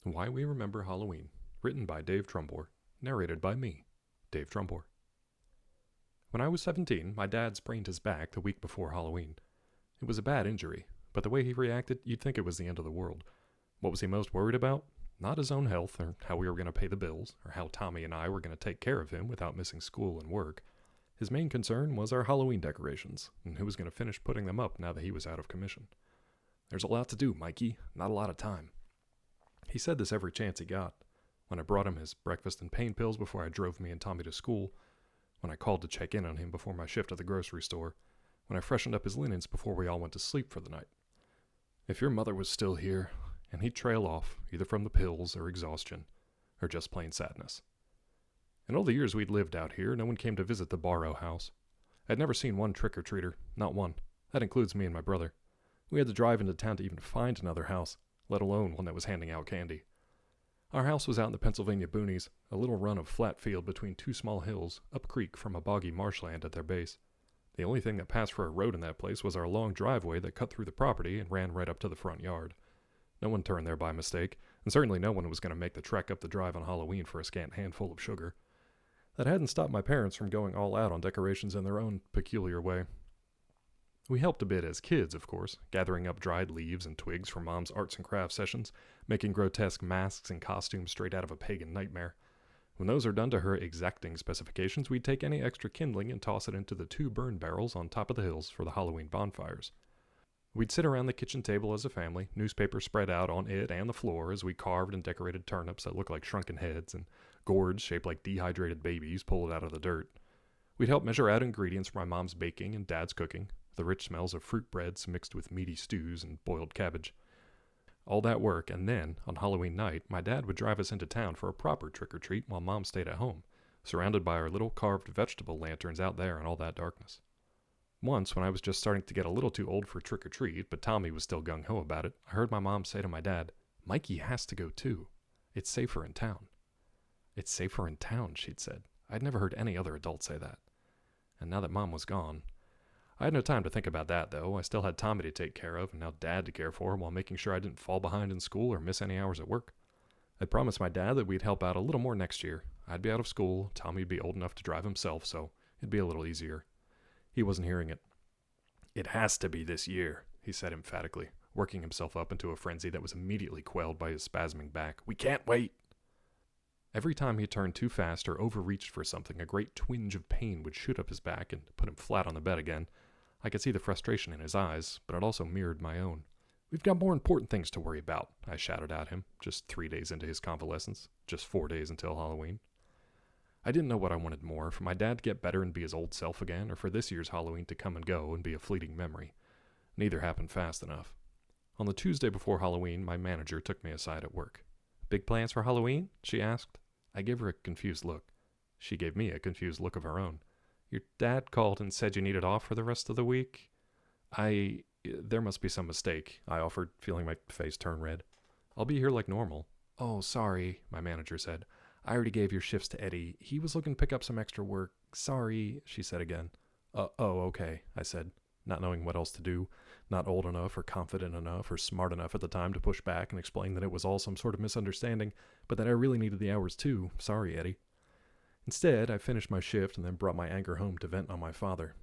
Why We Remember Halloween, written by Dave Trumbore, narrated by me, Dave Trumbore. When I was 17, my dad sprained his back the week before Halloween. It was a bad injury, but the way he reacted, you'd think it was the end of the world. What was he most worried about? Not his own health, or how we were going to pay the bills, or how Tommy and I were going to take care of him without missing school and work. His main concern was our Halloween decorations, and who was going to finish putting them up now that he was out of commission. "There's a lot to do, Mikey, not a lot of time." He said this every chance he got. When I brought him his breakfast and pain pills before I drove me and Tommy to school, when I called to check in on him before my shift at the grocery store, when I freshened up his linens before we all went to sleep for the night. If your mother was still here, and he'd trail off, either from the pills or exhaustion, or just plain sadness. In all the years we'd lived out here, no one came to visit the Barrow house. I'd never seen one trick-or-treater, not one. That includes me and my brother. We had to drive into town to even find another house, let alone one that was handing out candy. Our house was out in the Pennsylvania boonies, a little run of flat field between two small hills, up creek from a boggy marshland at their base. The only thing that passed for a road in that place was our long driveway that cut through the property and ran right up to the front yard. No one turned there by mistake, and certainly no one was going to make the trek up the drive on Halloween for a scant handful of sugar. That hadn't stopped my parents from going all out on decorations in their own peculiar way. We helped a bit as kids, of course, gathering up dried leaves and twigs from Mom's arts and crafts sessions, making grotesque masks and costumes straight out of a pagan nightmare. When those are done to her exacting specifications, we'd take any extra kindling and toss it into the 2 burn barrels on top of the hills for the Halloween bonfires. We'd sit around the kitchen table as a family, newspaper spread out on it and the floor as we carved and decorated turnips that looked like shrunken heads and gourds shaped like dehydrated babies pulled out of the dirt. We'd help measure out ingredients for my mom's baking and dad's cooking, the rich smells of fruit breads mixed with meaty stews and boiled cabbage. All that work, and then, on Halloween night, my dad would drive us into town for a proper trick-or-treat while Mom stayed at home, surrounded by our little carved vegetable lanterns out there in all that darkness. Once, when I was just starting to get a little too old for trick-or-treat, but Tommy was still gung-ho about it, I heard my mom say to my dad, "Mikey has to go too. It's safer in town." "It's safer in town," she'd said. I'd never heard any other adult say that. And now that Mom was gone, I had no time to think about that, though. I still had Tommy to take care of, and now Dad to care for, while making sure I didn't fall behind in school or miss any hours at work. I'd promised my dad that we'd help out a little more next year. I'd be out of school, Tommy'd be old enough to drive himself, so it'd be a little easier. He wasn't hearing it. "It has to be this year," he said emphatically, working himself up into a frenzy that was immediately quelled by his spasming back. "We can't wait." Every time he turned too fast or overreached for something, a great twinge of pain would shoot up his back and put him flat on the bed again. I could see the frustration in his eyes, but it also mirrored my own. "We've got more important things to worry about," I shouted at him, just 3 days into his convalescence, just 4 days until Halloween. I didn't know what I wanted more, for my dad to get better and be his old self again, or for this year's Halloween to come and go and be a fleeting memory. Neither happened fast enough. On the Tuesday before Halloween, my manager took me aside at work. "Big plans for Halloween?" she asked. I gave her a confused look. She gave me a confused look of her own. "Your dad called and said you needed off for the rest of the week?" There must be some mistake," I offered, feeling my face turn red. "I'll be here like normal." "Oh, sorry," my manager said. "I already gave your shifts to Eddie. He was looking to pick up some extra work. Sorry," she said again. Okay," I said, not knowing what else to do, not old enough or confident enough or smart enough at the time to push back and explain that it was all some sort of misunderstanding, but that I really needed the hours too. "Sorry, Eddie." Instead, I finished my shift and then brought my anger home to vent on my father.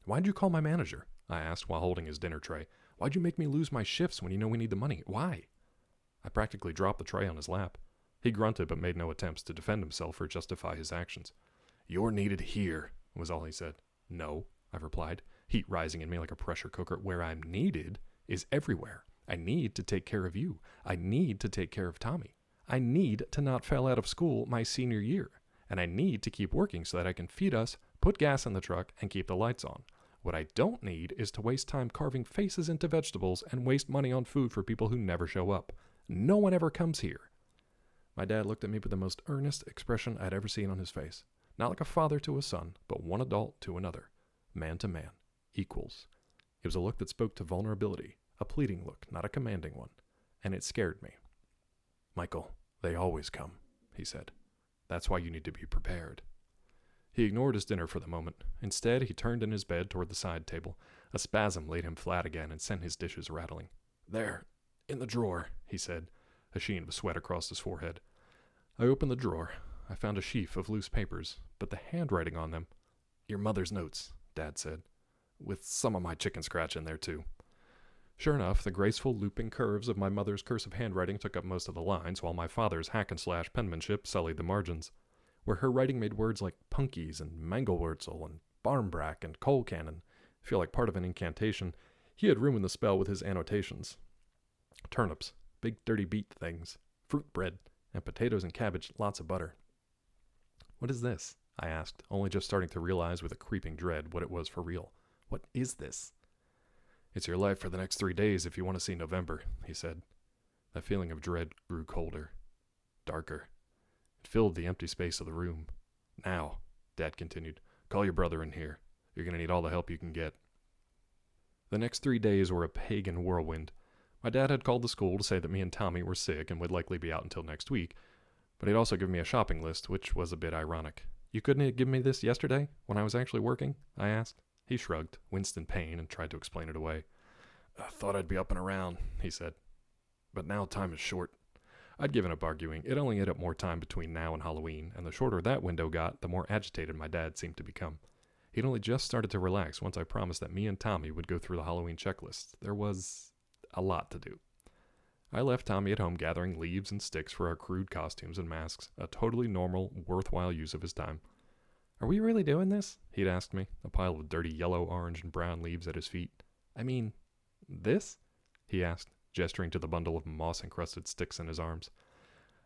"Why'd you call my manager?" I asked while holding his dinner tray. "Why'd you make me lose my shifts when you know we need the money? Why?" I practically dropped the tray on his lap. He grunted but made no attempts to defend himself or justify his actions. "You're needed here," was all he said. "No," I replied, heat rising in me like a pressure cooker. "Where I'm needed is everywhere. I need to take care of you. I need to take care of Tommy. I need to not fail out of school my senior year. And I need to keep working so that I can feed us, put gas in the truck, and keep the lights on. What I don't need is to waste time carving faces into vegetables and waste money on food for people who never show up. No one ever comes here." My dad looked at me with the most earnest expression I'd ever seen on his face. Not like a father to a son, but one adult to another. Man to man. Equals. It was a look that spoke to vulnerability. A pleading look, not a commanding one. And it scared me. "Michael, they always come," he said. "That's why you need to be prepared." He ignored his dinner for the moment. Instead, he turned in his bed toward the side table. A spasm laid him flat again and sent his dishes rattling. "There, in the drawer," he said. a sheen of sweat across his forehead. I opened the drawer. I found a sheaf of loose papers, but the handwriting on them. "Your mother's notes," Dad said, "with some of my chicken scratch in there, too." Sure enough, the graceful looping curves of my mother's cursive handwriting took up most of the lines, while my father's hack-and-slash penmanship sullied the margins. Where her writing made words like punkies and mangelwurzel and barmbrack and coal cannon feel like part of an incantation, he had ruined the spell with his annotations. Turnips, big dirty beet things, fruit bread, and potatoes and cabbage, lots of butter. "What is this?" I asked, only just starting to realize with a creeping dread what it was for real. "What is this?" "It's your life for the next 3 days if you want to see November," he said. That feeling of dread grew colder, darker. It filled the empty space of the room. "Now," Dad continued, "call your brother in here. You're going to need all the help you can get." The next 3 days were a pagan whirlwind. My dad had called the school to say that me and Tommy were sick and would likely be out until next week, but he'd also given me a shopping list, which was a bit ironic. "You couldn't have given me this yesterday, when I was actually working?" I asked. He shrugged, winced in pain, and tried to explain it away. "I thought I'd be up and around," he said. "But now time is short." I'd given up arguing. It only ate up more time between now and Halloween, and the shorter that window got, the more agitated my dad seemed to become. He'd only just started to relax once I promised that me and Tommy would go through the Halloween checklist. There was a lot to do. I left Tommy at home gathering leaves and sticks for our crude costumes and masks, a totally normal, worthwhile use of his time. "Are we really doing this?" he'd asked me, a pile of dirty yellow, orange, and brown leaves at his feet. "I mean, this?" he asked, gesturing to the bundle of moss-encrusted sticks in his arms.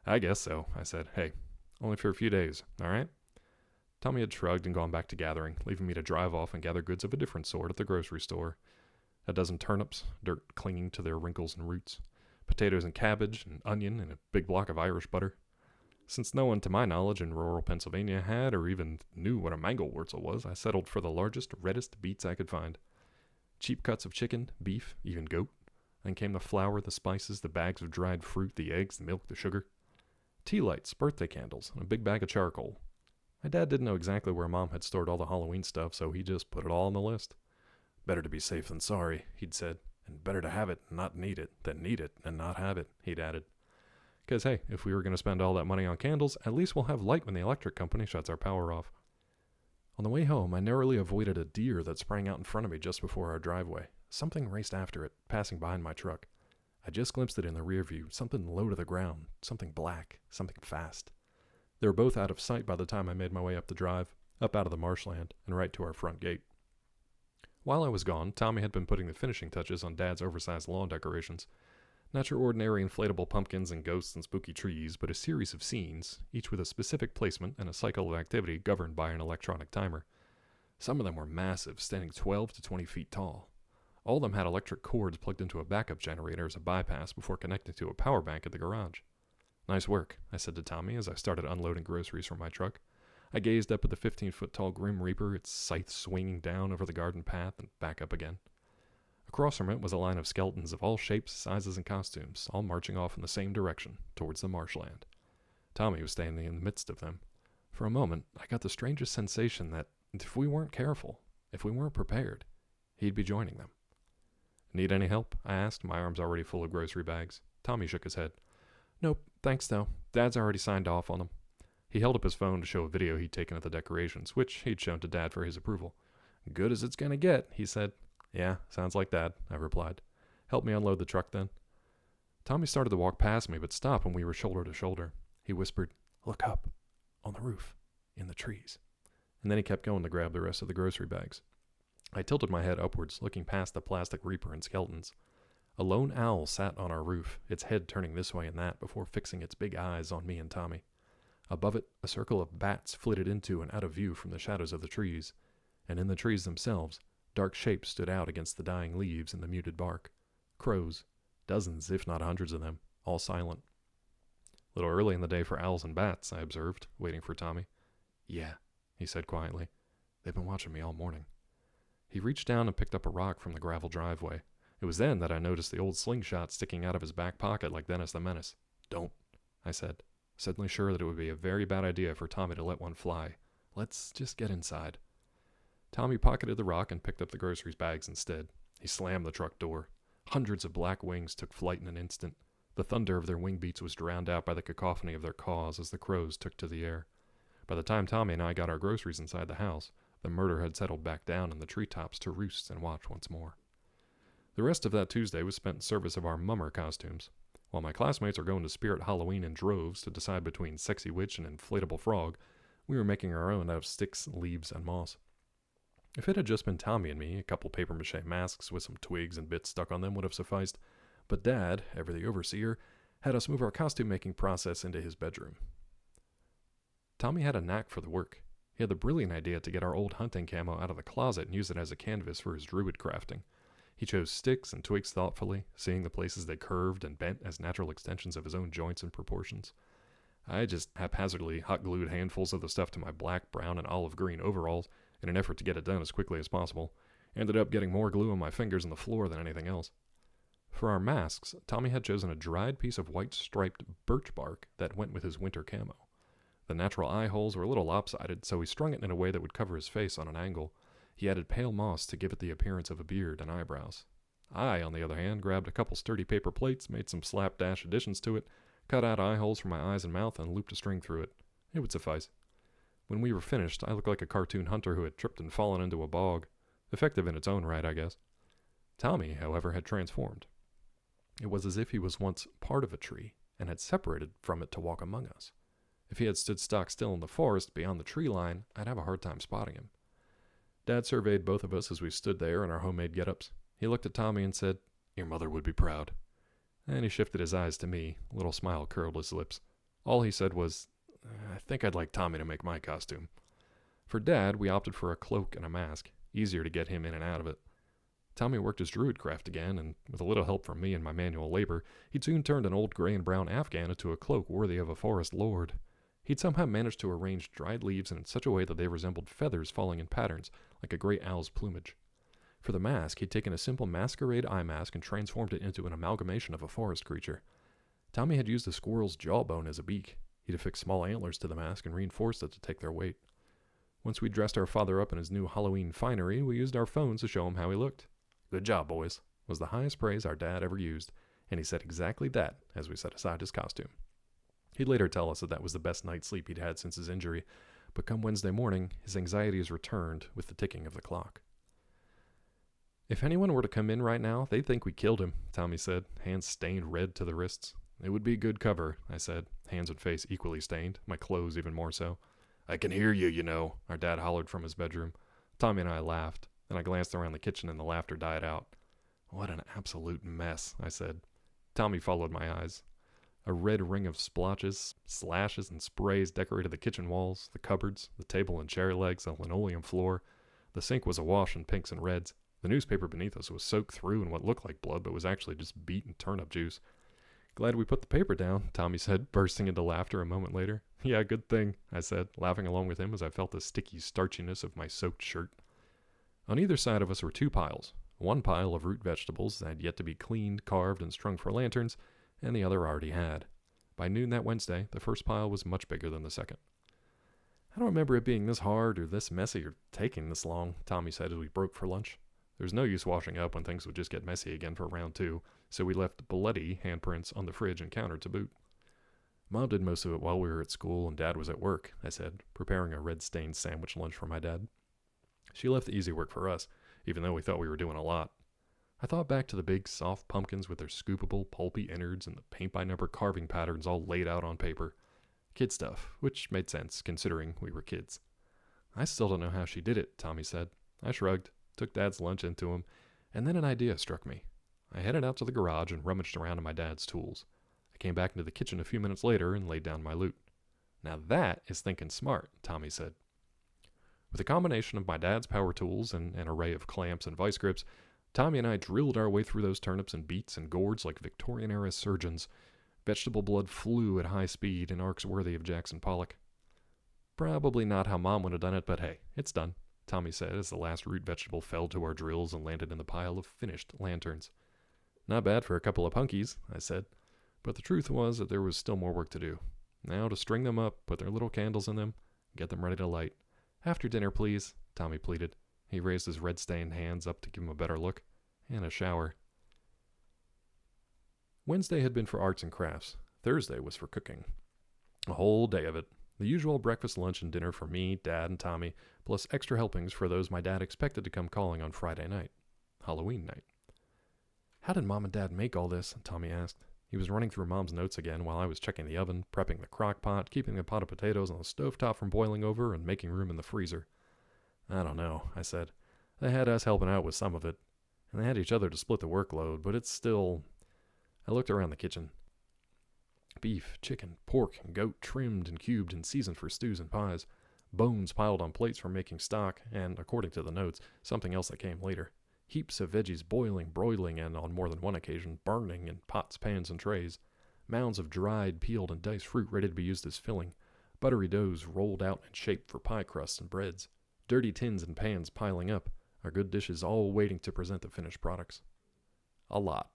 "I guess so," I said. "Hey, only for a few days, all right?" Tommy had shrugged and gone back to gathering, leaving me to drive off and gather goods of a different sort at the grocery store. A dozen turnips, dirt clinging to their wrinkles and roots, potatoes and cabbage, an onion, and a big block of Irish butter. Since no one, to my knowledge, in rural Pennsylvania had or even knew what a mangelwurzel was, I settled for the largest, reddest beets I could find. Cheap cuts of chicken, beef, even goat. Then came the flour, the spices, the bags of dried fruit, the eggs, the milk, the sugar. Tea lights, birthday candles, and a big bag of charcoal. My dad didn't know exactly where Mom had stored all the Halloween stuff, so he just put it all on the list. "Better to be safe than sorry," he'd said. "And better to have it and not need it than need it and not have it," he'd added. Because, hey, if we were going to spend all that money on candles, at least we'll have light when the electric company shuts our power off. On the way home, I narrowly avoided a deer that sprang out in front of me just before our driveway. Something raced after it, passing behind my truck. I just glimpsed it in the rear view, something low to the ground, something black, something fast. They were both out of sight by the time I made my way up the drive, up out of the marshland, and right to our front gate. While I was gone, Tommy had been putting the finishing touches on Dad's oversized lawn decorations. Not your ordinary inflatable pumpkins and ghosts and spooky trees, but a series of scenes, each with a specific placement and a cycle of activity governed by an electronic timer. Some of them were massive, standing 12 to 20 feet tall. All of them had electric cords plugged into a backup generator as a bypass before connecting to a power bank at the garage. "Nice work," I said to Tommy as I started unloading groceries from my truck. I gazed up at the 15-foot-tall Grim Reaper, its scythe swinging down over the garden path and back up again. Across from it was a line of skeletons of all shapes, sizes, and costumes, all marching off in the same direction, towards the marshland. Tommy was standing in the midst of them. For a moment, I got the strangest sensation that, if we weren't careful, if we weren't prepared, he'd be joining them. "Need any help?" I asked, my arms already full of grocery bags. Tommy shook his head. "Nope, thanks though. Dad's already signed off on them." He held up his phone to show a video he'd taken of the decorations, which he'd shown to Dad for his approval. "Good as it's gonna get," he said. "Yeah, sounds like that," I replied. "Help me unload the truck then." Tommy started to walk past me, but stopped when we were shoulder to shoulder. He whispered, "Look up, on the roof, in the trees." And then he kept going to grab the rest of the grocery bags. I tilted my head upwards, looking past the plastic reaper and skeletons. A lone owl sat on our roof, its head turning this way and that before fixing its big eyes on me and Tommy. Above it, a circle of bats flitted into and out of view from the shadows of the trees, and in the trees themselves, dark shapes stood out against the dying leaves and the muted bark. Crows, dozens if not hundreds of them, all silent. "A little early in the day for owls and bats," I observed, waiting for Tommy. "Yeah," he said quietly. "They've been watching me all morning." He reached down and picked up a rock from the gravel driveway. It was then that I noticed the old slingshot sticking out of his back pocket like Dennis the Menace. "Don't," I said, suddenly sure that it would be a very bad idea for Tommy to let one fly. "Let's just get inside." Tommy pocketed the rock and picked up the groceries bags instead. He slammed the truck door. Hundreds of black wings took flight in an instant. The thunder of their wing beats was drowned out by the cacophony of their caws as the crows took to the air. By the time Tommy and I got our groceries inside the house, the murder had settled back down in the treetops to roost and watch once more. The rest of that Tuesday was spent in service of our mummer costumes. While my classmates were going to Spirit Halloween in droves to decide between Sexy Witch and Inflatable Frog, we were making our own out of sticks, leaves, and moss. If it had just been Tommy and me, a couple papier-mâché masks with some twigs and bits stuck on them would have sufficed, but Dad, ever the overseer, had us move our costume-making process into his bedroom. Tommy had a knack for the work. He had the brilliant idea to get our old hunting camo out of the closet and use it as a canvas for his druid crafting. He chose sticks and twigs thoughtfully, seeing the places they curved and bent as natural extensions of his own joints and proportions. I just haphazardly hot-glued handfuls of the stuff to my black, brown, and olive green overalls in an effort to get it done as quickly as possible. Ended up getting more glue on my fingers and the floor than anything else. For our masks, Tommy had chosen a dried piece of white striped birch bark that went with his winter camo. The natural eye holes were a little lopsided, so he strung it in a way that would cover his face on an angle. He added pale moss to give it the appearance of a beard and eyebrows. I, on the other hand, grabbed a couple sturdy paper plates, made some slapdash additions to it, cut out eye holes for my eyes and mouth, and looped a string through it. It would suffice. When we were finished, I looked like a cartoon hunter who had tripped and fallen into a bog. Effective in its own right, I guess. Tommy, however, had transformed. It was as if he was once part of a tree and had separated from it to walk among us. If he had stood stock still in the forest beyond the tree line, I'd have a hard time spotting him. Dad surveyed both of us as we stood there in our homemade get-ups. He looked at Tommy and said, "Your mother would be proud." And he shifted his eyes to me. A little smile curled his lips. All he said was, "I think I'd like Tommy to make my costume." For Dad, we opted for a cloak and a mask. Easier to get him in and out of it. Tommy worked his druid craft again, and with a little help from me and my manual labor, he'd soon turned an old gray and brown Afghan into a cloak worthy of a forest lord. He'd somehow managed to arrange dried leaves in such a way that they resembled feathers falling in patterns, like a great owl's plumage. For the mask, he'd taken a simple masquerade eye mask and transformed it into an amalgamation of a forest creature. Tommy had used a squirrel's jawbone as a beak. He'd affixed small antlers to the mask and reinforced it to take their weight. Once we'd dressed our father up in his new Halloween finery, we used our phones to show him how he looked. "Good job, boys," was the highest praise our dad ever used, and he said exactly that as we set aside his costume. He'd later tell us that was the best night's sleep he'd had since his injury, but come Wednesday morning, his anxieties returned with the ticking of the clock. "If anyone were to come in right now, they'd think we killed him," Tommy said, hands stained red to the wrists. "It would be good cover," I said, hands and face equally stained, my clothes even more so. "I can hear you, you know," our dad hollered from his bedroom. Tommy and I laughed. Then I glanced around the kitchen and the laughter died out. "What an absolute mess," I said. Tommy followed my eyes. A red ring of splotches, slashes, and sprays decorated the kitchen walls, the cupboards, the table and chair legs, the linoleum floor. The sink was awash in pinks and reds. The newspaper beneath us was soaked through in what looked like blood but was actually just beaten turnip juice. "Glad we put the paper down," Tommy said, bursting into laughter a moment later. "Yeah, good thing," I said, laughing along with him as I felt the sticky starchiness of my soaked shirt. On either side of us were two piles. One pile of root vegetables that had yet to be cleaned, carved, and strung for lanterns, and the other already had. By noon that Wednesday, the first pile was much bigger than the second. "I don't remember it being this hard or this messy or taking this long," Tommy said as we broke for lunch. There was no use washing up when things would just get messy again for round two, so we left bloody handprints on the fridge and counter to boot. "Mom did most of it while we were at school and Dad was at work," I said, preparing a red-stained sandwich lunch for my dad. "She left the easy work for us, even though we thought we were doing a lot." I thought back to the big, soft pumpkins with their scoopable, pulpy innards and the paint-by-number carving patterns all laid out on paper. Kid stuff, which made sense, considering we were kids. "I still don't know how she did it," Tommy said. I shrugged, took Dad's lunch into him, and then an idea struck me. I headed out to the garage and rummaged around in my dad's tools. I came back into the kitchen a few minutes later and laid down my loot. "Now that is thinking smart," Tommy said. With a combination of my dad's power tools and an array of clamps and vice grips, Tommy and I drilled our way through those turnips and beets and gourds like Victorian-era surgeons. Vegetable blood flew at high speed in arcs worthy of Jackson Pollock. "Probably not how Mom would have done it, but hey, it's done," Tommy said as the last root vegetable fell to our drills and landed in the pile of finished lanterns. "Not bad for a couple of punkies," I said, but the truth was that there was still more work to do. Now to string them up, put their little candles in them, get them ready to light. "After dinner, please," Tommy pleaded. He raised his red-stained hands up to give him a better look. "And a shower." Wednesday had been for arts and crafts. Thursday was for cooking. A whole day of it. The usual breakfast, lunch, and dinner for me, Dad, and Tommy, plus extra helpings for those my dad expected to come calling on Friday night. Halloween night. "How did Mom and Dad make all this?" Tommy asked. He was running through Mom's notes again while I was checking the oven, prepping the crock pot, keeping the pot of potatoes on the stovetop from boiling over, and making room in the freezer. "I don't know," I said. "They had us helping out with some of it, and they had each other to split the workload, but it's still..." I looked around the kitchen. Beef, chicken, pork, and goat trimmed and cubed and seasoned for stews and pies. Bones piled on plates for making stock, and, according to the notes, something else that came later. Heaps of veggies boiling, broiling, and, on more than one occasion, burning in pots, pans, and trays. Mounds of dried, peeled, and diced fruit ready to be used as filling. Buttery doughs rolled out and shaped for pie crusts and breads. Dirty tins and pans piling up. Our good dishes all waiting to present the finished products. A lot.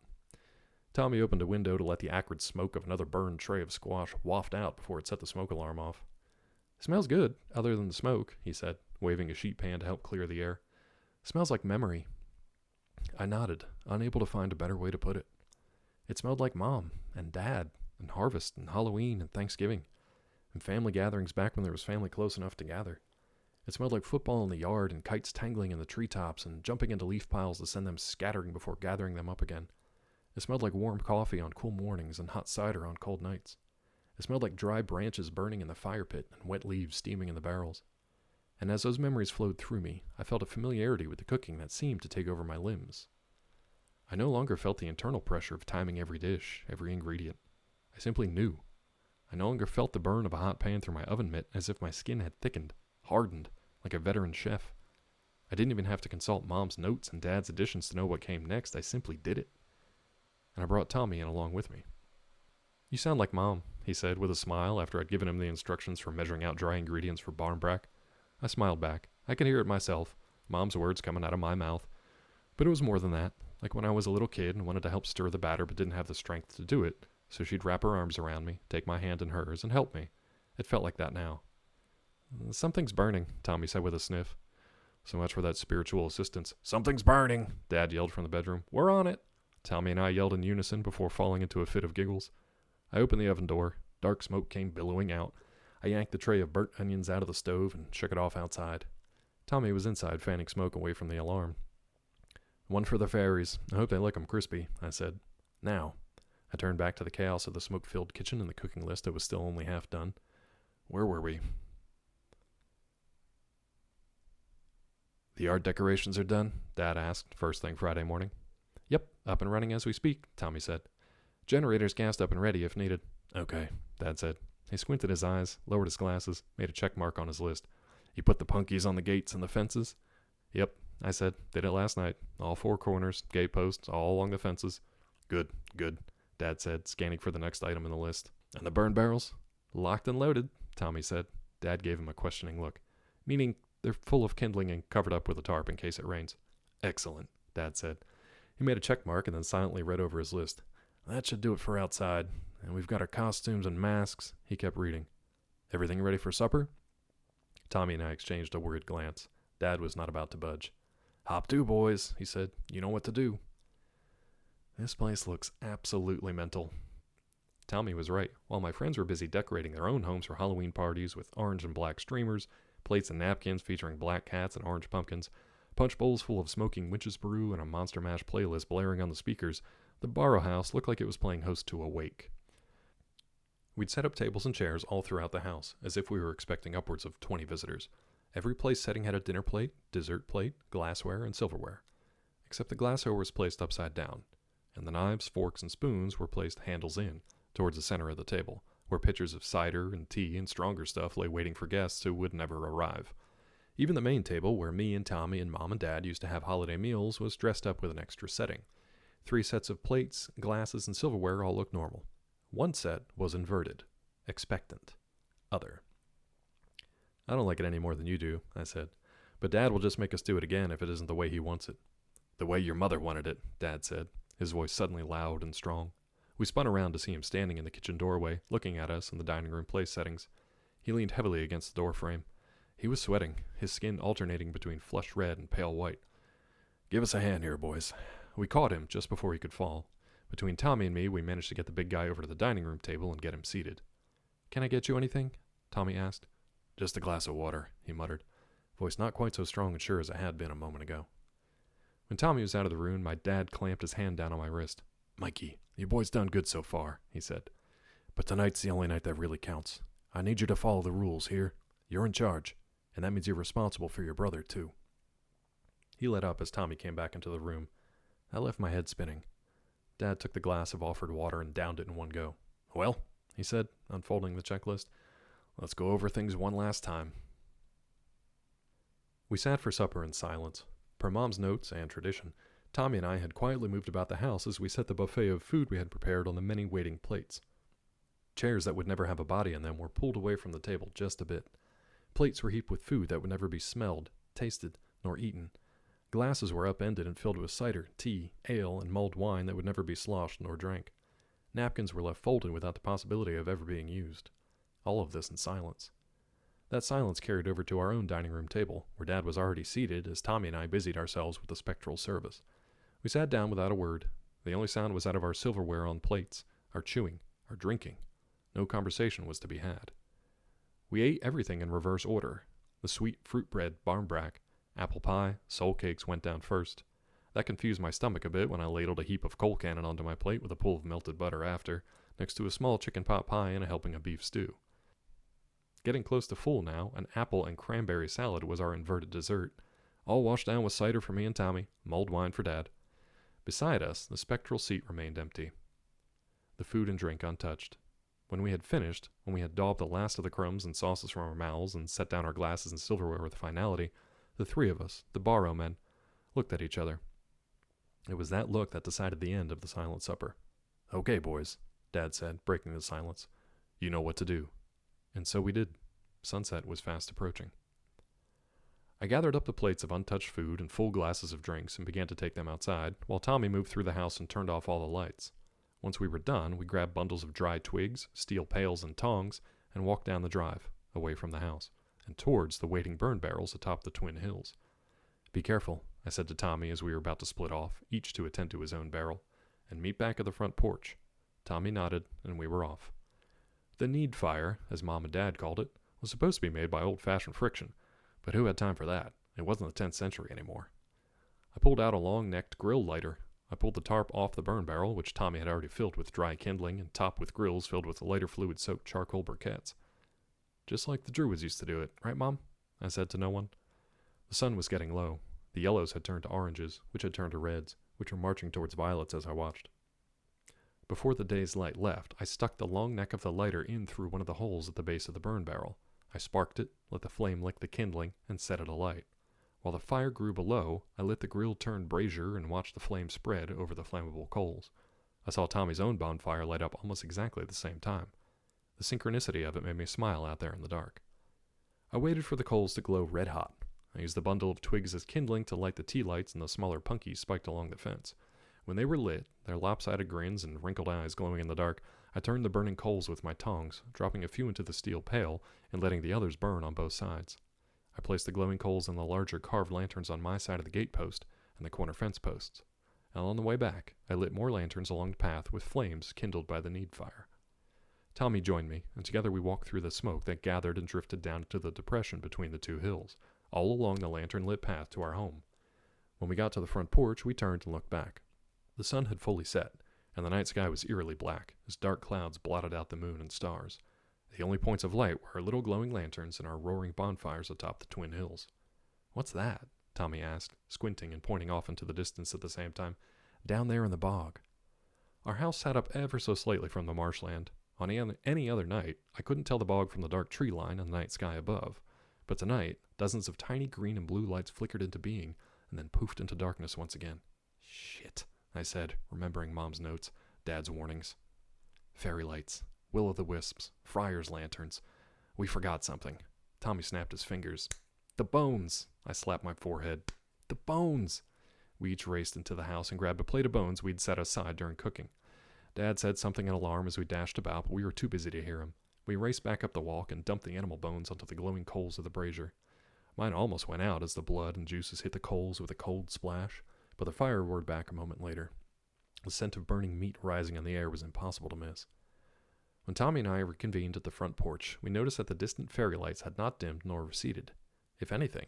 Tommy opened a window to let the acrid smoke of another burned tray of squash waft out before it set the smoke alarm off. "Smells good, other than the smoke," he said, waving a sheet pan to help clear the air. "Smells like memory." I nodded, unable to find a better way to put it. It smelled like Mom, and Dad, and harvest, and Halloween, and Thanksgiving, and family gatherings back when there was family close enough to gather. It smelled like football in the yard, and kites tangling in the treetops, and jumping into leaf piles to send them scattering before gathering them up again. It smelled like warm coffee on cool mornings and hot cider on cold nights. It smelled like dry branches burning in the fire pit and wet leaves steaming in the barrels. And as those memories flowed through me, I felt a familiarity with the cooking that seemed to take over my limbs. I no longer felt the internal pressure of timing every dish, every ingredient. I simply knew. I no longer felt the burn of a hot pan through my oven mitt as if my skin had thickened, hardened, like a veteran chef. I didn't even have to consult Mom's notes and Dad's additions to know what came next. I simply did it. And I brought Tommy in along with me. "You sound like Mom," he said with a smile after I'd given him the instructions for measuring out dry ingredients for barnbrack. I smiled back. I could hear it myself, Mom's words coming out of my mouth. But it was more than that, like when I was a little kid and wanted to help stir the batter but didn't have the strength to do it, so she'd wrap her arms around me, take my hand in hers, and help me. It felt like that now. "Something's burning," Tommy said with a sniff. So much for that spiritual assistance. "Something's burning," Dad yelled from the bedroom. "We're on it." Tommy and I yelled in unison before falling into a fit of giggles. I opened the oven door. Dark smoke came billowing out. I yanked the tray of burnt onions out of the stove and shook it off outside. Tommy was inside, fanning smoke away from the alarm. "One for the fairies. I hope they like 'em crispy," I said. "Now." I turned back to the chaos of the smoke-filled kitchen and the cooking list that was still only half done. Where were we? "The yard decorations are done?" Dad asked, first thing Friday morning. "Yep, up and running as we speak," Tommy said. "Generator's gassed up and ready if needed." "Okay," Dad said. He squinted his eyes, lowered his glasses, made a check mark on his list. "You put the punkies on the gates and the fences?" "Yep," I said. "Did it last night. All four corners, gate posts, all along the fences." "Good, good," Dad said, scanning for the next item in the list. "And the burn barrels?" "Locked and loaded," Tommy said. Dad gave him a questioning look. "Meaning they're full of kindling and covered up with a tarp in case it rains." "Excellent," Dad said. He made a check mark and then silently read over his list. "That should do it for outside. And we've got our costumes and masks," he kept reading. "Everything ready for supper?" Tommy and I exchanged a worried glance. Dad was not about to budge. "Hop to, boys," he said. "You know what to do." This place looks absolutely mental. Tommy was right. While my friends were busy decorating their own homes for Halloween parties with orange and black streamers, plates and napkins featuring black cats and orange pumpkins, punch bowls full of smoking witch's brew, and a Monster Mash playlist blaring on the speakers, the Barrow House looked like it was playing host to a wake. We'd set up tables and chairs all throughout the house, as if we were expecting upwards of 20 visitors. Every place setting had a dinner plate, dessert plate, glassware, and silverware. Except the glassware was placed upside down, and the knives, forks, and spoons were placed handles in, towards the center of the table, where pitchers of cider and tea and stronger stuff lay waiting for guests who would never arrive. Even the main table, where me and Tommy and Mom and Dad used to have holiday meals, was dressed up with an extra setting. 3 sets of plates, glasses, and silverware all looked normal. One set was inverted, expectant, other. "I don't like it any more than you do," I said, "but Dad will just make us do it again if it isn't the way he wants it." "The way your mother wanted it," Dad said, his voice suddenly loud and strong. We spun around to see him standing in the kitchen doorway, looking at us in the dining room place settings. He leaned heavily against the door frame. He was sweating, his skin alternating between flushed red and pale white. "Give us a hand here, boys." We caught him just before he could fall, Between Tommy and me, we managed to get the big guy over to the dining room table and get him seated. "Can I get you anything?" Tommy asked. "Just a glass of water," he muttered, voice not quite so strong and sure as it had been a moment ago. When Tommy was out of the room, my dad clamped his hand down on my wrist. "Mikey, your boy's done good so far," he said. "But tonight's the only night that really counts. I need you to follow the rules here. You're in charge, and that means you're responsible for your brother, too." He let up as Tommy came back into the room. That left my head spinning. Dad took the glass of offered water and downed it in one go. "Well," he said, unfolding the checklist, "let's go over things one last time." We sat for supper in silence. Per Mom's notes and tradition, Tommy and I had quietly moved about the house as we set the buffet of food we had prepared on the many waiting plates. Chairs that would never have a body in them were pulled away from the table just a bit. Plates were heaped with food that would never be smelled, tasted, nor eaten. Glasses were upended and filled with cider, tea, ale, and mulled wine that would never be sloshed nor drank. Napkins were left folded without the possibility of ever being used. All of this in silence. That silence carried over to our own dining room table, where Dad was already seated as Tommy and I busied ourselves with the spectral service. We sat down without a word. The only sound was out of our silverware on plates, our chewing, our drinking. No conversation was to be had. We ate everything in reverse order. The sweet fruit bread, barmbrack, apple pie, soul cakes went down first. That confused my stomach a bit when I ladled a heap of coal cannon onto my plate with a pool of melted butter after, next to a small chicken pot pie and a helping of beef stew. Getting close to full now, an apple and cranberry salad was our inverted dessert, all washed down with cider for me and Tommy, mulled wine for Dad. Beside us, the spectral seat remained empty. The food and drink untouched. When we had finished, when we had daubed the last of the crumbs and sauces from our mouths and set down our glasses and silverware with finality, the three of us, the Barrow men, looked at each other. It was that look that decided the end of the silent supper. "Okay, boys," Dad said, breaking the silence. "You know what to do." And so we did. Sunset was fast approaching. I gathered up the plates of untouched food and full glasses of drinks and began to take them outside, while Tommy moved through the house and turned off all the lights. Once we were done, we grabbed bundles of dry twigs, steel pails, and tongs, and walked down the drive, away from the house, and towards the waiting burn barrels atop the twin hills. "Be careful," I said to Tommy as we were about to split off, each to attend to his own barrel, "and meet back at the front porch." Tommy nodded, and we were off. The need fire, as Mom and Dad called it, was supposed to be made by old-fashioned friction, but who had time for that? It wasn't the 10th century anymore. I pulled out a long-necked grill lighter. I pulled the tarp off the burn barrel, which Tommy had already filled with dry kindling and topped with grills filled with lighter fluid-soaked charcoal briquettes. "Just like the Druids used to do it, right, Mom?" I said to no one. The sun was getting low. The yellows had turned to oranges, which had turned to reds, which were marching towards violets as I watched. Before the day's light left, I stuck the long neck of the lighter in through one of the holes at the base of the burn barrel. I sparked it, let the flame lick the kindling, and set it alight. While the fire grew below, I lit the grill-turned brazier and watched the flame spread over the flammable coals. I saw Tommy's own bonfire light up almost exactly at the same time. The synchronicity of it made me smile out there in the dark. I waited for the coals to glow red-hot. I used the bundle of twigs as kindling to light the tea lights and the smaller punkies spiked along the fence. When they were lit, their lopsided grins and wrinkled eyes glowing in the dark, I turned the burning coals with my tongs, dropping a few into the steel pail and letting the others burn on both sides. I placed the glowing coals in the larger carved lanterns on my side of the gate post and the corner fence posts. And on the way back, I lit more lanterns along the path with flames kindled by the need fire. Tommy joined me, and together we walked through the smoke that gathered and drifted down into the depression between the two hills, all along the lantern-lit path to our home. When we got to the front porch, we turned and looked back. The sun had fully set, and the night sky was eerily black, as dark clouds blotted out the moon and stars. The only points of light were our little glowing lanterns and our roaring bonfires atop the twin hills. "What's that?" Tommy asked, squinting and pointing off into the distance at the same time. "Down there in the bog." Our house sat up ever so slightly from the marshland. On any other night, I couldn't tell the bog from the dark tree line and the night sky above. But tonight, dozens of tiny green and blue lights flickered into being, and then poofed into darkness once again. "Shit," I said, remembering Mom's notes, Dad's warnings. "Fairy lights, will-o'-the-wisps, friars' lanterns. We forgot something." Tommy snapped his fingers. "The bones!" I slapped my forehead. "The bones!" We each raced into the house and grabbed a plate of bones we'd set aside during cooking. Dad said something in alarm as we dashed about, but we were too busy to hear him. We raced back up the walk and dumped the animal bones onto the glowing coals of the brazier. Mine almost went out as the blood and juices hit the coals with a cold splash, but the fire roared back a moment later. The scent of burning meat rising in the air was impossible to miss. When Tommy and I reconvened at the front porch, we noticed that the distant fairy lights had not dimmed nor receded. If anything,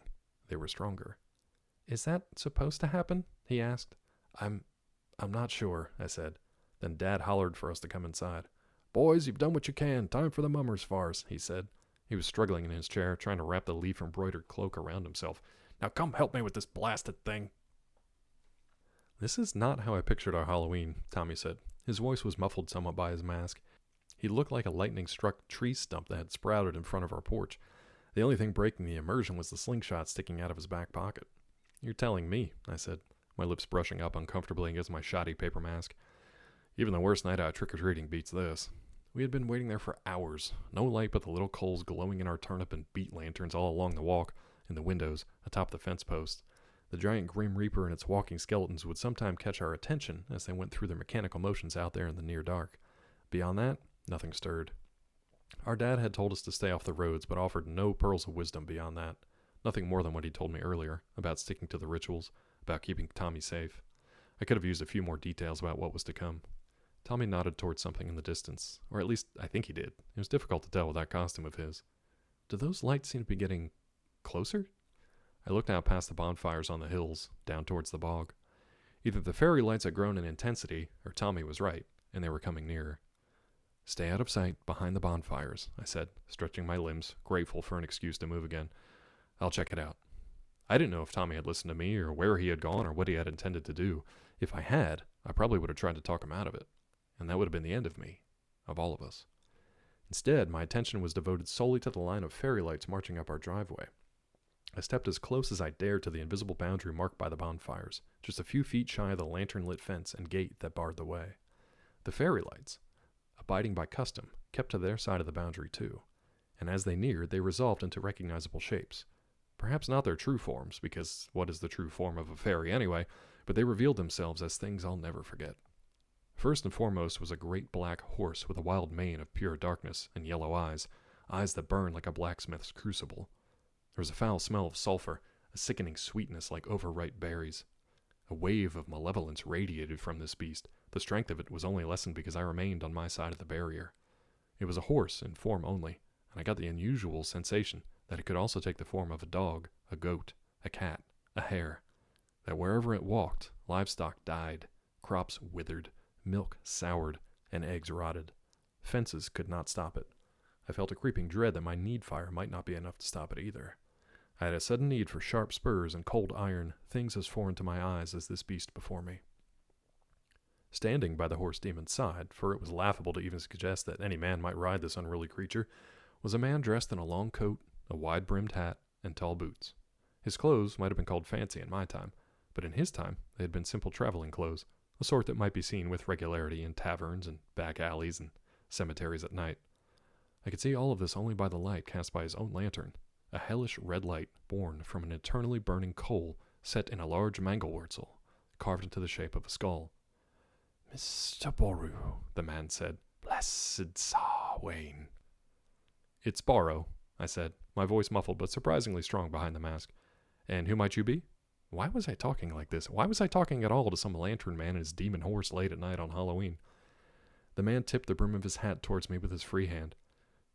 they were stronger. "Is that supposed to happen?" he asked. I'm not sure," I said. Then Dad hollered for us to come inside. "Boys, you've done what you can. Time for the mummer's farce," he said. He was struggling in his chair, trying to wrap the leaf-embroidered cloak around himself. "Now come help me with this blasted thing." "This is not how I pictured our Halloween," Tommy said. His voice was muffled somewhat by his mask. He looked like a lightning-struck tree stump that had sprouted in front of our porch. The only thing breaking the immersion was the slingshot sticking out of his back pocket. "You're telling me," I said, my lips brushing up uncomfortably against my shoddy paper mask. "Even the worst night out trick-or-treating beats this." We had been waiting there for hours. No light but the little coals glowing in our turnip and beet lanterns all along the walk, in the windows, atop the fence posts. The giant Grim Reaper and its walking skeletons would sometime catch our attention as they went through their mechanical motions out there in the near dark. Beyond that, nothing stirred. Our dad had told us to stay off the roads, but offered no pearls of wisdom beyond that. Nothing more than what he told me earlier, about sticking to the rituals, about keeping Tommy safe. I could have used a few more details about what was to come. Tommy nodded towards something in the distance, or at least I think he did. It was difficult to tell with that costume of his. "Do those lights seem to be getting closer?" I looked out past the bonfires on the hills, down towards the bog. Either the fairy lights had grown in intensity, or Tommy was right, and they were coming nearer. "Stay out of sight, behind the bonfires," I said, stretching my limbs, grateful for an excuse to move again. "I'll check it out." I didn't know if Tommy had listened to me, or where he had gone, or what he had intended to do. If I had, I probably would have tried to talk him out of it. And that would have been the end of me, of all of us. Instead, my attention was devoted solely to the line of fairy lights marching up our driveway. I stepped as close as I dared to the invisible boundary marked by the bonfires, just a few feet shy of the lantern-lit fence and gate that barred the way. The fairy lights, abiding by custom, kept to their side of the boundary too, and as they neared, they resolved into recognizable shapes. Perhaps not their true forms, because what is the true form of a fairy anyway, but they revealed themselves as things I'll never forget. First and foremost was a great black horse with a wild mane of pure darkness and yellow eyes that burned like a blacksmith's crucible. There was a foul smell of sulfur, a sickening sweetness like overripe berries. A wave of malevolence radiated from this beast. The strength of it was only lessened because I remained on my side of the barrier. It was a horse in form only, and I got the unusual sensation that it could also take the form of a dog, a goat, a cat, a hare. That wherever it walked, livestock died, crops withered, milk soured, and eggs rotted. Fences could not stop it. I felt a creeping dread that my need fire might not be enough to stop it either. I had a sudden need for sharp spurs and cold iron, things as foreign to my eyes as this beast before me. Standing by the horse demon's side, for it was laughable to even suggest that any man might ride this unruly creature, was a man dressed in a long coat, a wide-brimmed hat, and tall boots. His clothes might have been called fancy in my time, but in his time they had been simple traveling clothes, the sort that might be seen with regularity in taverns and back alleys and cemeteries at night. I could see all of this only by the light cast by his own lantern, a hellish red light born from an eternally burning coal set in a large mangel-wurzel, carved into the shape of a skull. "Mr. Boru," the man said, "blessed Sarwain." "It's Barrow," I said, my voice muffled but surprisingly strong behind the mask. "And who might you be?" Why was I talking like this? Why was I talking at all to some lantern man and his demon horse late at night on Halloween? The man tipped the brim of his hat towards me with his free hand.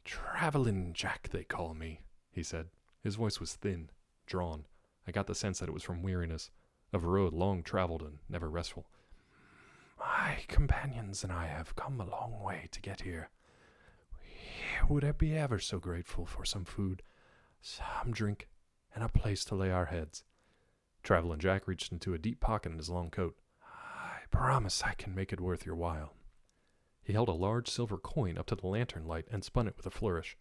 "Travelin' Jack, they call me," he said. His voice was thin, drawn. I got the sense that it was from weariness, of a road long traveled and never restful. "My companions and I have come a long way to get here. We would be ever so grateful for some food, some drink, and a place to lay our heads." Travelin' Jack reached into a deep pocket in his long coat. "I promise I can make it worth your while." He held a large silver coin up to the lantern light and spun it with a flourish.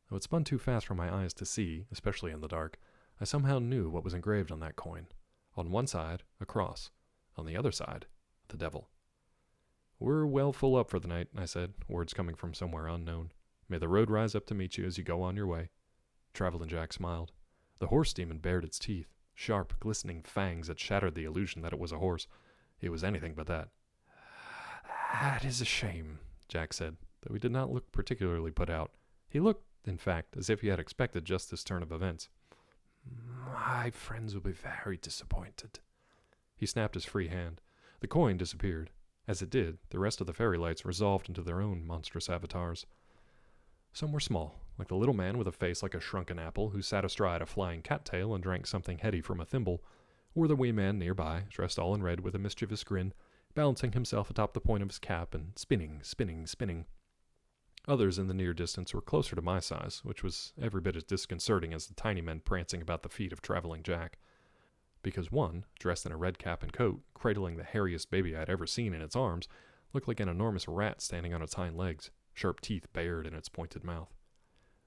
Though it spun too fast for my eyes to see, especially in the dark, I somehow knew what was engraved on that coin. On one side, a cross. On the other side, the devil. "We're well full up for the night," I said, words coming from somewhere unknown. "May the road rise up to meet you as you go on your way." Travelin' Jack smiled. The horse demon bared its teeth, sharp, glistening fangs that shattered the illusion that it was a horse. It was anything but that. "That is a shame," Jack said, though he did not look particularly put out. He looked, in fact, as if he had expected just this turn of events. "My friends will be very disappointed." He snapped his free hand. The coin disappeared. As it did, the rest of the fairy lights resolved into their own monstrous avatars. Some were small, like the little man with a face like a shrunken apple who sat astride a flying cattail and drank something heady from a thimble, or the wee man nearby, dressed all in red with a mischievous grin, balancing himself atop the point of his cap and spinning, spinning, spinning. Others in the near distance were closer to my size, which was every bit as disconcerting as the tiny men prancing about the feet of Traveling Jack. Because one, dressed in a red cap and coat, cradling the hairiest baby I had ever seen in its arms, looked like an enormous rat standing on its hind legs, sharp teeth bared in its pointed mouth.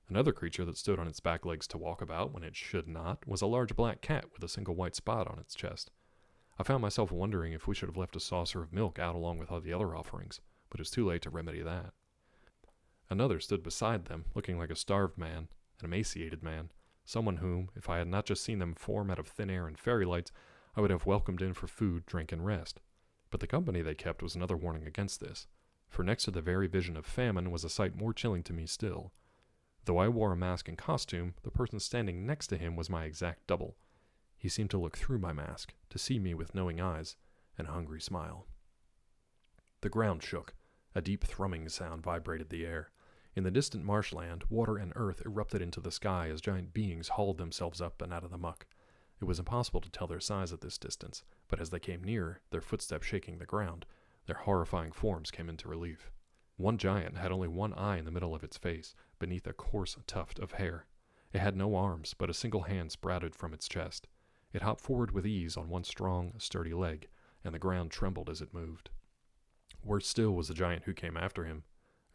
Another creature that stood on its back legs to walk about when it should not was a large black cat with a single white spot on its chest. I found myself wondering if we should have left a saucer of milk out along with all the other offerings, but it was too late to remedy that. Another stood beside them, looking like a starved man, an emaciated man, someone whom, if I had not just seen them form out of thin air and fairy lights, I would have welcomed in for food, drink, and rest. But the company they kept was another warning against this, for next to the very vision of famine was a sight more chilling to me still. Though I wore a mask and costume, the person standing next to him was my exact double. He seemed to look through my mask, to see me with knowing eyes and a hungry smile. The ground shook. A deep thrumming sound vibrated the air. In the distant marshland, water and earth erupted into the sky as giant beings hauled themselves up and out of the muck. It was impossible to tell their size at this distance, but as they came nearer, their footsteps shaking the ground, their horrifying forms came into relief. One giant had only one eye in the middle of its face, beneath a coarse tuft of hair. It had no arms, but a single hand sprouted from its chest. It hopped forward with ease on one strong, sturdy leg, and the ground trembled as it moved. Worse still was the giant who came after him.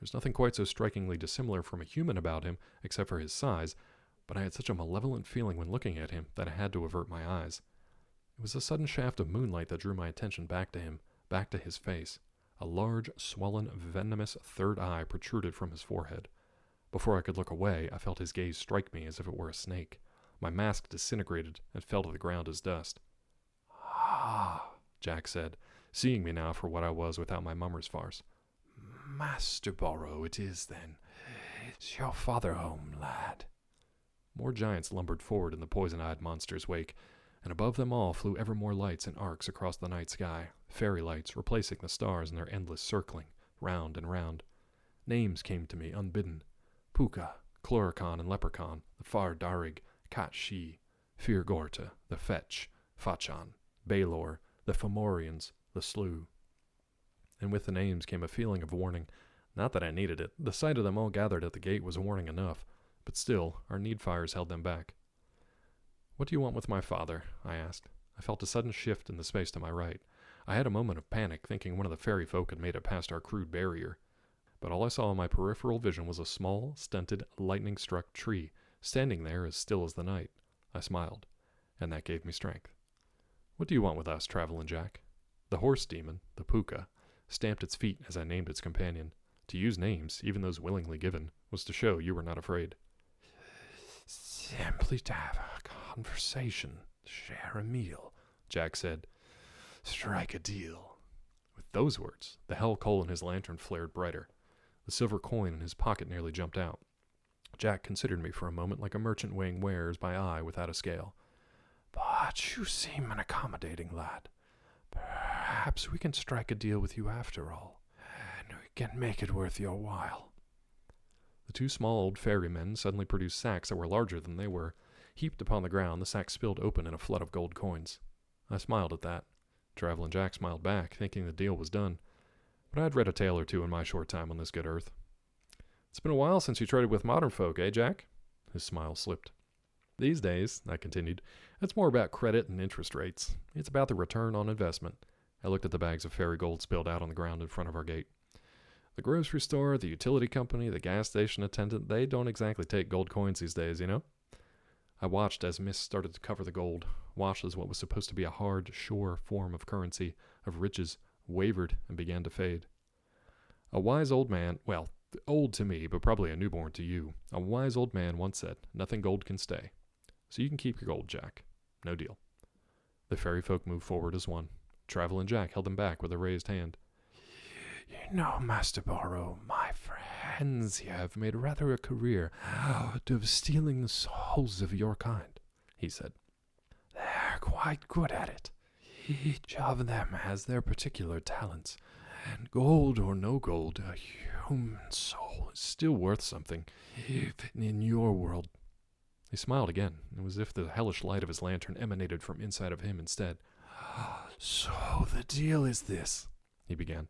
There's nothing quite so strikingly dissimilar from a human about him, except for his size, but I had such a malevolent feeling when looking at him that I had to avert my eyes. It was a sudden shaft of moonlight that drew my attention back to him, back to his face. A large, swollen, venomous third eye protruded from his forehead. Before I could look away, I felt his gaze strike me as if it were a snake. My mask disintegrated and fell to the ground as dust. "Ah," Jack said, seeing me now for what I was without my mummer's farce. "Master Borrow it is, then. Is your father home, lad?" More giants lumbered forward in the poison-eyed monster's wake, and above them all flew ever more lights in arcs across the night sky, fairy lights replacing the stars in their endless circling, round and round. Names came to me unbidden. Puka, Chloricon and Leprechaun, the Far Darig, Kat-Shi, Fear-Gorta, the Fetch, Fachan, Baelor, the Fomorians, the Slew. And with the names came a feeling of warning. Not that I needed it. The sight of them all gathered at the gate was warning enough. But still, our need fires held them back. "What do you want with my father?" I asked. I felt a sudden shift in the space to my right. I had a moment of panic, thinking one of the fairy folk had made it past our crude barrier. But all I saw in my peripheral vision was a small, stunted, lightning-struck tree, standing there as still as the night. I smiled, and that gave me strength. "What do you want with us, Travelin' Jack?" The horse demon, the Puka, stamped its feet as I named its companion. To use names, even those willingly given, was to show you were not afraid. "Simply to have a conversation, share a meal," Jack said. "Strike a deal." With those words, the hell coal in his lantern flared brighter. The silver coin in his pocket nearly jumped out. Jack considered me for a moment like a merchant weighing wares by eye without a scale. "But you seem an accommodating lad. Perhaps we can strike a deal with you after all, and we can make it worth your while." The two small old ferrymen suddenly produced sacks that were larger than they were. Heaped upon the ground, the sacks spilled open in a flood of gold coins. I smiled at that. Travelin' Jack smiled back, thinking the deal was done. But I'd read a tale or two in my short time on this good earth. "It's been a while since you traded with modern folk, eh, Jack?" His smile slipped. "These days," I continued, "it's more about credit and interest rates. It's about the return on investment." I looked at the bags of fairy gold spilled out on the ground in front of our gate. "The grocery store, the utility company, the gas station attendant, they don't exactly take gold coins these days, you know?" I watched as mist started to cover the gold, watched as what was supposed to be a hard, sure form of currency, of riches, wavered and began to fade. A wise old man, well, old to me, but probably a newborn to you, a wise old man once said, "Nothing gold can stay. So you can keep your gold, Jack. No deal." The fairy folk moved forward as one. Travelin' Jack held them back with a raised hand. "You know, Master Borrow, my friends here have made rather a career out of stealing the souls of your kind," he said. "They're quite good at it. Each of them has their particular talents, And gold or no gold, a human soul is still worth something, even in your world. He smiled again. It was as if the hellish light of his lantern emanated from inside of him instead. So the deal is this, he began.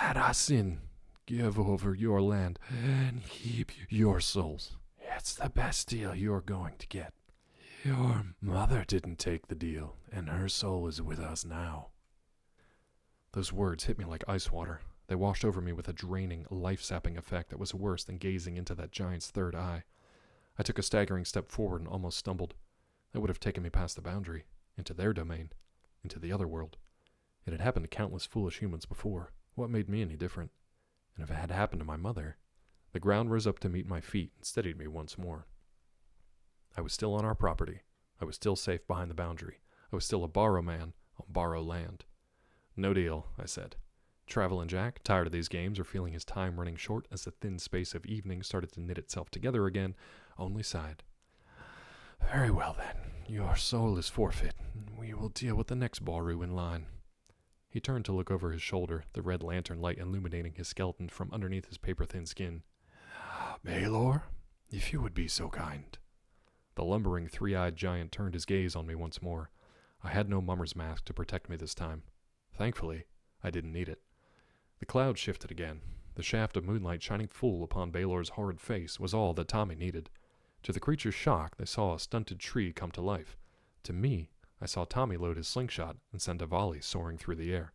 Let us in. Give over your land and keep your souls. It's the best deal you're going to get. Your mother didn't take the deal, and her soul is with us now. Those words hit me like ice water. They washed over me with a draining, life-sapping effect that was worse than gazing into that giant's third eye. I took a staggering step forward and almost stumbled. That would have taken me past the boundary, into their domain, into the other world. It had happened to countless foolish humans before. What made me any different? And if it had happened to my mother? The ground rose up to meet my feet and steadied me once more. I was still on our property. I was still safe behind the boundary. I was still a borrow man on borrow land. No deal, I said. Travelin' Jack, tired of these games or feeling his time running short as the thin space of evening started to knit itself together again, only sighed. Very well then, your soul is forfeit. We will deal with the next Baru in line. He turned to look over his shoulder, the red lantern light illuminating his skeleton from underneath his paper-thin skin. Baylor, if you would be so kind. The lumbering, three-eyed giant turned his gaze on me once more. I had no mummer's mask to protect me this time. Thankfully, I didn't need it. The cloud shifted again. The shaft of moonlight shining full upon Baylor's horrid face was all that Tommy needed. To the creature's shock, they saw a stunted tree come to life. To me, I saw Tommy load his slingshot and send a volley soaring through the air.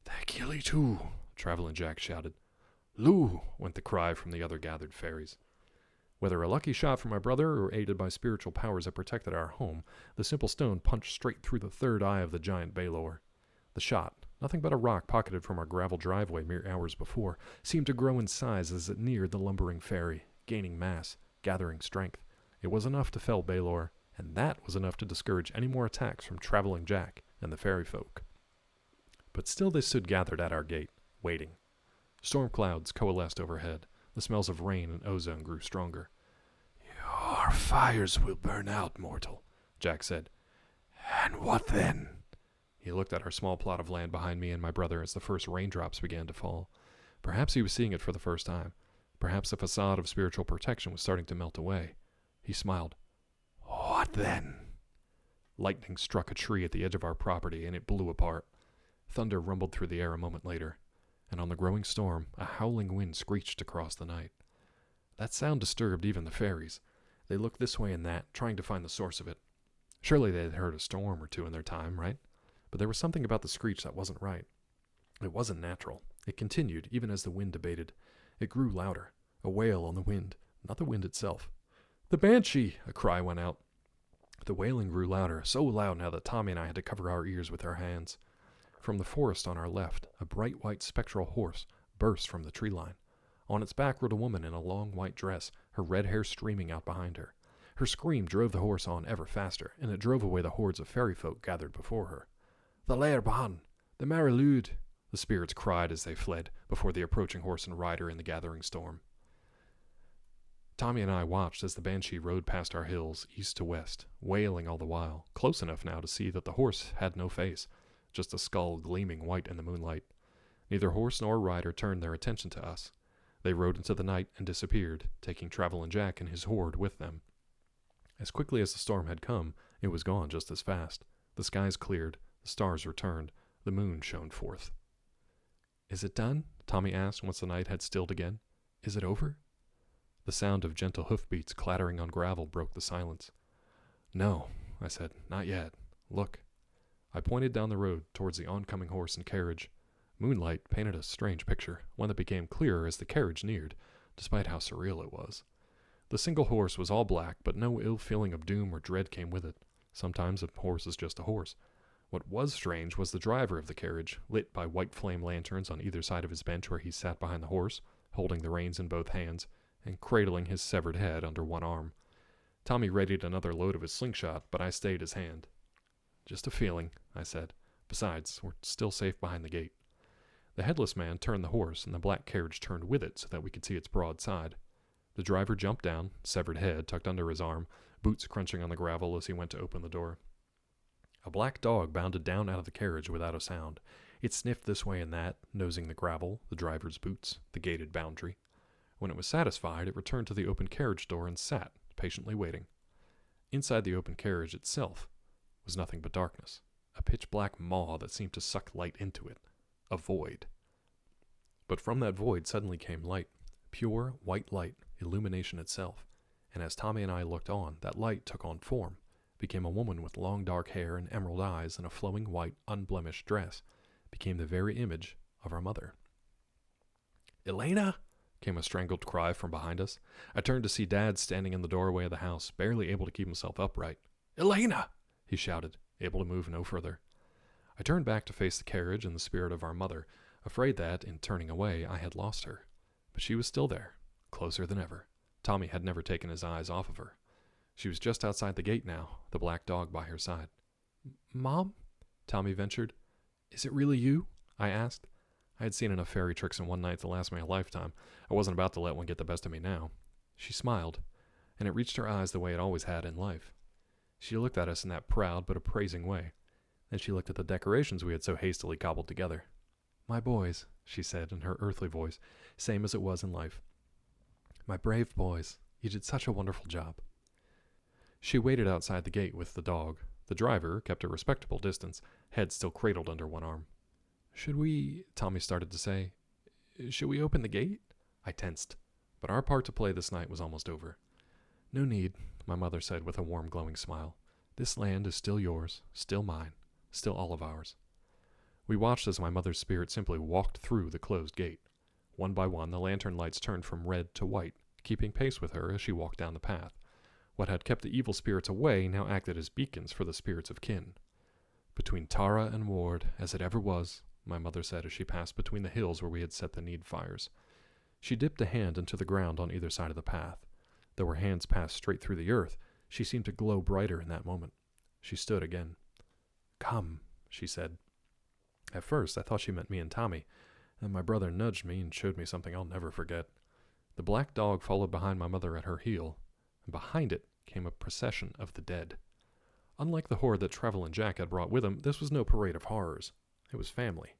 "The Achille too," Travelin' Jack shouted. "Lou," went the cry from the other gathered fairies. Whether a lucky shot from my brother or aided by spiritual powers that protected our home, the simple stone punched straight through the third eye of the giant Baylor. The shot, nothing but a rock pocketed from our gravel driveway mere hours before, seemed to grow in size as it neared the lumbering fairy, gaining mass, gathering strength. It was enough to fell Baylor, and that was enough to discourage any more attacks from Travelin' Jack and the fairy folk. But still they stood gathered at our gate, waiting. Storm clouds coalesced overhead. The smells of rain and ozone grew stronger. "Your fires will burn out, mortal," Jack said. "And what then?" He looked at our small plot of land behind me and my brother as the first raindrops began to fall. Perhaps he was seeing it for the first time. Perhaps the facade of spiritual protection was starting to melt away. He smiled. "What then?" Lightning struck a tree at the edge of our property, and it blew apart. Thunder rumbled through the air a moment later, and on the growing storm, a howling wind screeched across the night. That sound disturbed even the fairies. They looked this way and that, trying to find the source of it. Surely they had heard a storm or two in their time, right? But there was something about the screech that wasn't right. It wasn't natural. It continued, even as the wind abated. It grew louder. A wail on the wind, not the wind itself. "The Banshee!" a cry went out. The wailing grew louder, so loud now that Tommy and I had to cover our ears with our hands. From the forest on our left, a bright white spectral horse burst from the tree line. On its back rode a woman in a long white dress, her red hair streaming out behind her. Her scream drove the horse on ever faster, and it drove away the hordes of fairy folk gathered before her. "The Lair Bahan! The Marilude!" the spirits cried as they fled before the approaching horse and rider in the gathering storm. Tommy and I watched as the Banshee rode past our hills, east to west, wailing all the while, close enough now to see that the horse had no face, just a skull gleaming white in the moonlight. Neither horse nor rider turned their attention to us. They rode into the night and disappeared, taking Travelin' Jack and his horde with them. As quickly as the storm had come, it was gone just as fast. The skies cleared, the stars returned, the moon shone forth. "Is it done?" Tommy asked once the night had stilled again. "Is it over?" The sound of gentle hoofbeats clattering on gravel broke the silence. "No," I said, "not yet. Look." I pointed down the road towards the oncoming horse and carriage. Moonlight painted a strange picture, one that became clearer as the carriage neared, despite how surreal it was. The single horse was all black, but no ill feeling of doom or dread came with it. Sometimes a horse is just a horse. What was strange was the driver of the carriage, lit by white flame lanterns on either side of his bench where he sat behind the horse, holding the reins in both hands, and cradling his severed head under one arm. Tommy readied another load of his slingshot, but I stayed his hand. "Just a feeling," I said. "Besides, we're still safe behind the gate." The headless man turned the horse, and the black carriage turned with it so that we could see its broad side. The driver jumped down, severed head tucked under his arm, boots crunching on the gravel as he went to open the door. A black dog bounded down out of the carriage without a sound. It sniffed this way and that, nosing the gravel, the driver's boots, the gated boundary. When it was satisfied, it returned to the open carriage door and sat, patiently waiting. Inside the open carriage itself was nothing but darkness, a pitch-black maw that seemed to suck light into it, a void. But from that void suddenly came light, pure white light, illumination itself, and as Tommy and I looked on, that light took on form, became a woman with long dark hair and emerald eyes and a flowing white, unblemished dress, became the very image of our mother. "Elena!" came a strangled cry from behind us. I turned to see Dad standing in the doorway of the house, barely able to keep himself upright. "Elena!" he shouted, able to move no further. I turned back to face the carriage and the spirit of our mother, afraid that, in turning away, I had lost her. But she was still there, closer than ever. Tommy had never taken his eyes off of her. She was just outside the gate now, the black dog by her side. "Mom?" Tommy ventured. "Is it really you?" I asked. I had seen enough fairy tricks in one night to last me a lifetime. I wasn't about to let one get the best of me now. She smiled, and it reached her eyes the way it always had in life. She looked at us in that proud but appraising way. Then she looked at the decorations we had so hastily cobbled together. "My boys," she said in her earthly voice, same as it was in life. "My brave boys, you did such a wonderful job." She waited outside the gate with the dog. The driver kept a respectable distance, head still cradled under one arm. "Should we," Tommy started to say, "should we open the gate?" I tensed, but our part to play this night was almost over. "No need," my mother said with a warm, glowing smile. "This land is still yours, still mine, still all of ours." We watched as my mother's spirit simply walked through the closed gate. One by one, the lantern lights turned from red to white, keeping pace with her as she walked down the path. What had kept the evil spirits away now acted as beacons for the spirits of kin. "Between Tara and Ward, as it ever was," my mother said as she passed between the hills where we had set the need fires. She dipped a hand into the ground on either side of the path. Though her hands passed straight through the earth, she seemed to glow brighter in that moment. She stood again. "Come," she said. At first, I thought she meant me and Tommy, then my brother nudged me and showed me something I'll never forget. The black dog followed behind my mother at her heel, and behind it came a procession of the dead. Unlike the horde that Trevor and Jack had brought with them, this was no parade of horrors. It was family,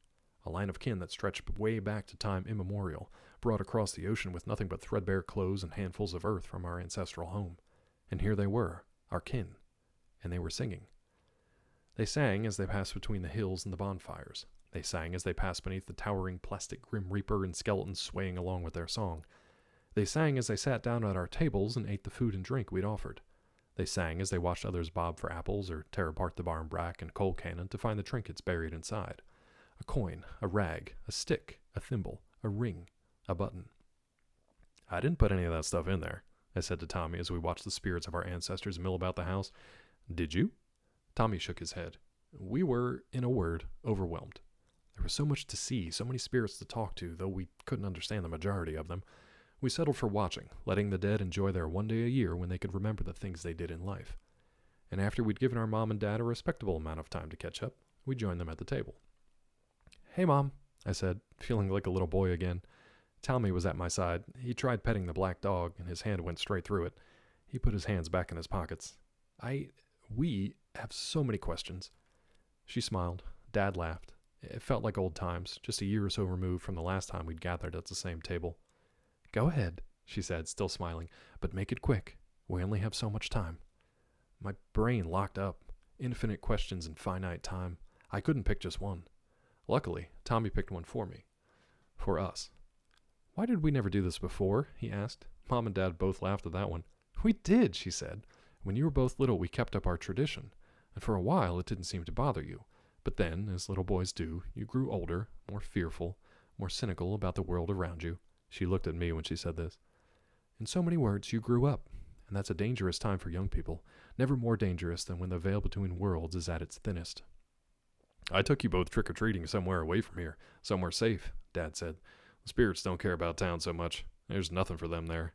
a line of kin that stretched way back to time immemorial, brought across the ocean with nothing but threadbare clothes and handfuls of earth from our ancestral home. And here they were, our kin, and they were singing. They sang as they passed between the hills and the bonfires. They sang as they passed beneath the towering plastic Grim Reaper and skeletons swaying along with their song. They sang as they sat down at our tables and ate the food and drink we'd offered. They sang as they watched others bob for apples or tear apart the barn brack and coal cannon to find the trinkets buried inside. A coin, a rag, a stick, a thimble, a ring, a button. "I didn't put any of that stuff in there," I said to Tommy as we watched the spirits of our ancestors mill about the house. "Did you?" Tommy shook his head. We were, in a word, overwhelmed. There was so much to see, so many spirits to talk to, though we couldn't understand the majority of them. We settled for watching, letting the dead enjoy their one day a year when they could remember the things they did in life. And after we'd given our mom and dad a respectable amount of time to catch up, we joined them at the table. "Hey, Mom," I said, feeling like a little boy again. Tommy was at my side. He tried petting the black dog, and his hand went straight through it. He put his hands back in his pockets. We have so many questions." She smiled. Dad laughed. It felt like old times, just a year or so removed from the last time we'd gathered at the same table. "Go ahead," she said, still smiling, "but make it quick. We only have so much time." My brain locked up. Infinite questions in finite time. I couldn't pick just one. Luckily, Tommy picked one for me. For us. "Why did we never do this before?" he asked. Mom and Dad both laughed at that one. "We did," she said. "When you were both little, we kept up our tradition, and for a while it didn't seem to bother you. But then, as little boys do, you grew older, more fearful, more cynical about the world around you." She looked at me when she said this. "In so many words, you grew up, and that's a dangerous time for young people, never more dangerous than when the veil between worlds is at its thinnest." "I took you both trick-or-treating somewhere away from here, somewhere safe," Dad said. "The spirits don't care about town so much. There's nothing for them there."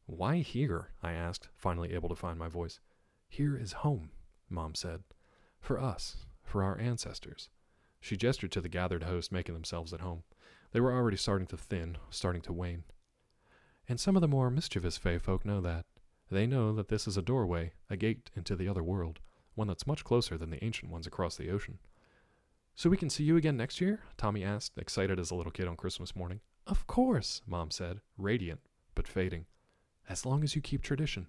"Why here?" I asked, finally able to find my voice. "Here is home," Mom said. "For us, for our ancestors." She gestured to the gathered hosts making themselves at home. They were already starting to thin, starting to wane. "And some of the more mischievous fae folk know that. They know that this is a doorway, a gate into the other world, one that's much closer than the ancient ones across the ocean." So we can see you again next year? Tommy asked, excited as a little kid on Christmas morning. Of course, Mom said, radiant, but fading. As long as you keep tradition.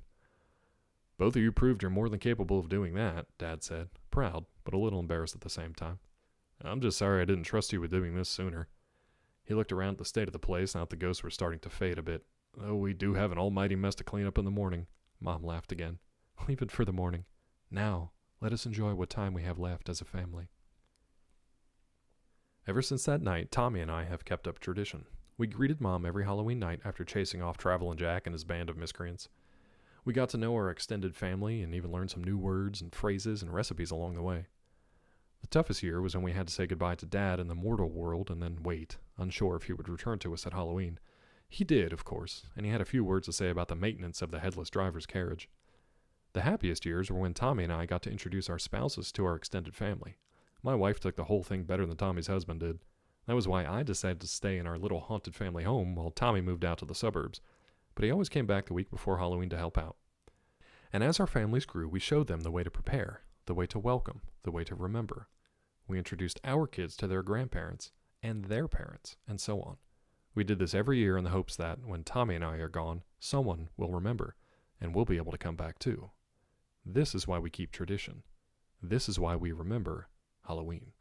Both of you proved you're more than capable of doing that, Dad said, proud, but a little embarrassed at the same time. I'm just sorry I didn't trust you with doing this sooner. He looked around at the state of the place now that the ghosts were starting to fade a bit. Oh, we do have an almighty mess to clean up in the morning. Mom laughed again. Leave it for the morning. Now, let us enjoy what time we have left as a family. Ever since that night, Tommy and I have kept up tradition. We greeted Mom every Halloween night after chasing off Travelin' Jack and his band of miscreants. We got to know our extended family and even learned some new words and phrases and recipes along the way. The toughest year was when we had to say goodbye to Dad in the mortal world and then wait, unsure if he would return to us at Halloween. He did, of course, and he had a few words to say about the maintenance of the headless driver's carriage. The happiest years were when Tommy and I got to introduce our spouses to our extended family. My wife took the whole thing better than Tommy's husband did. That was why I decided to stay in our little haunted family home while Tommy moved out to the suburbs. But he always came back the week before Halloween to help out. And as our families grew, we showed them the way to prepare, the way to welcome, the way to remember. We introduced our kids to their grandparents, and their parents, and so on. We did this every year in the hopes that, when Tommy and I are gone, someone will remember, and we'll be able to come back too. This is why we keep tradition. This is why we remember Halloween.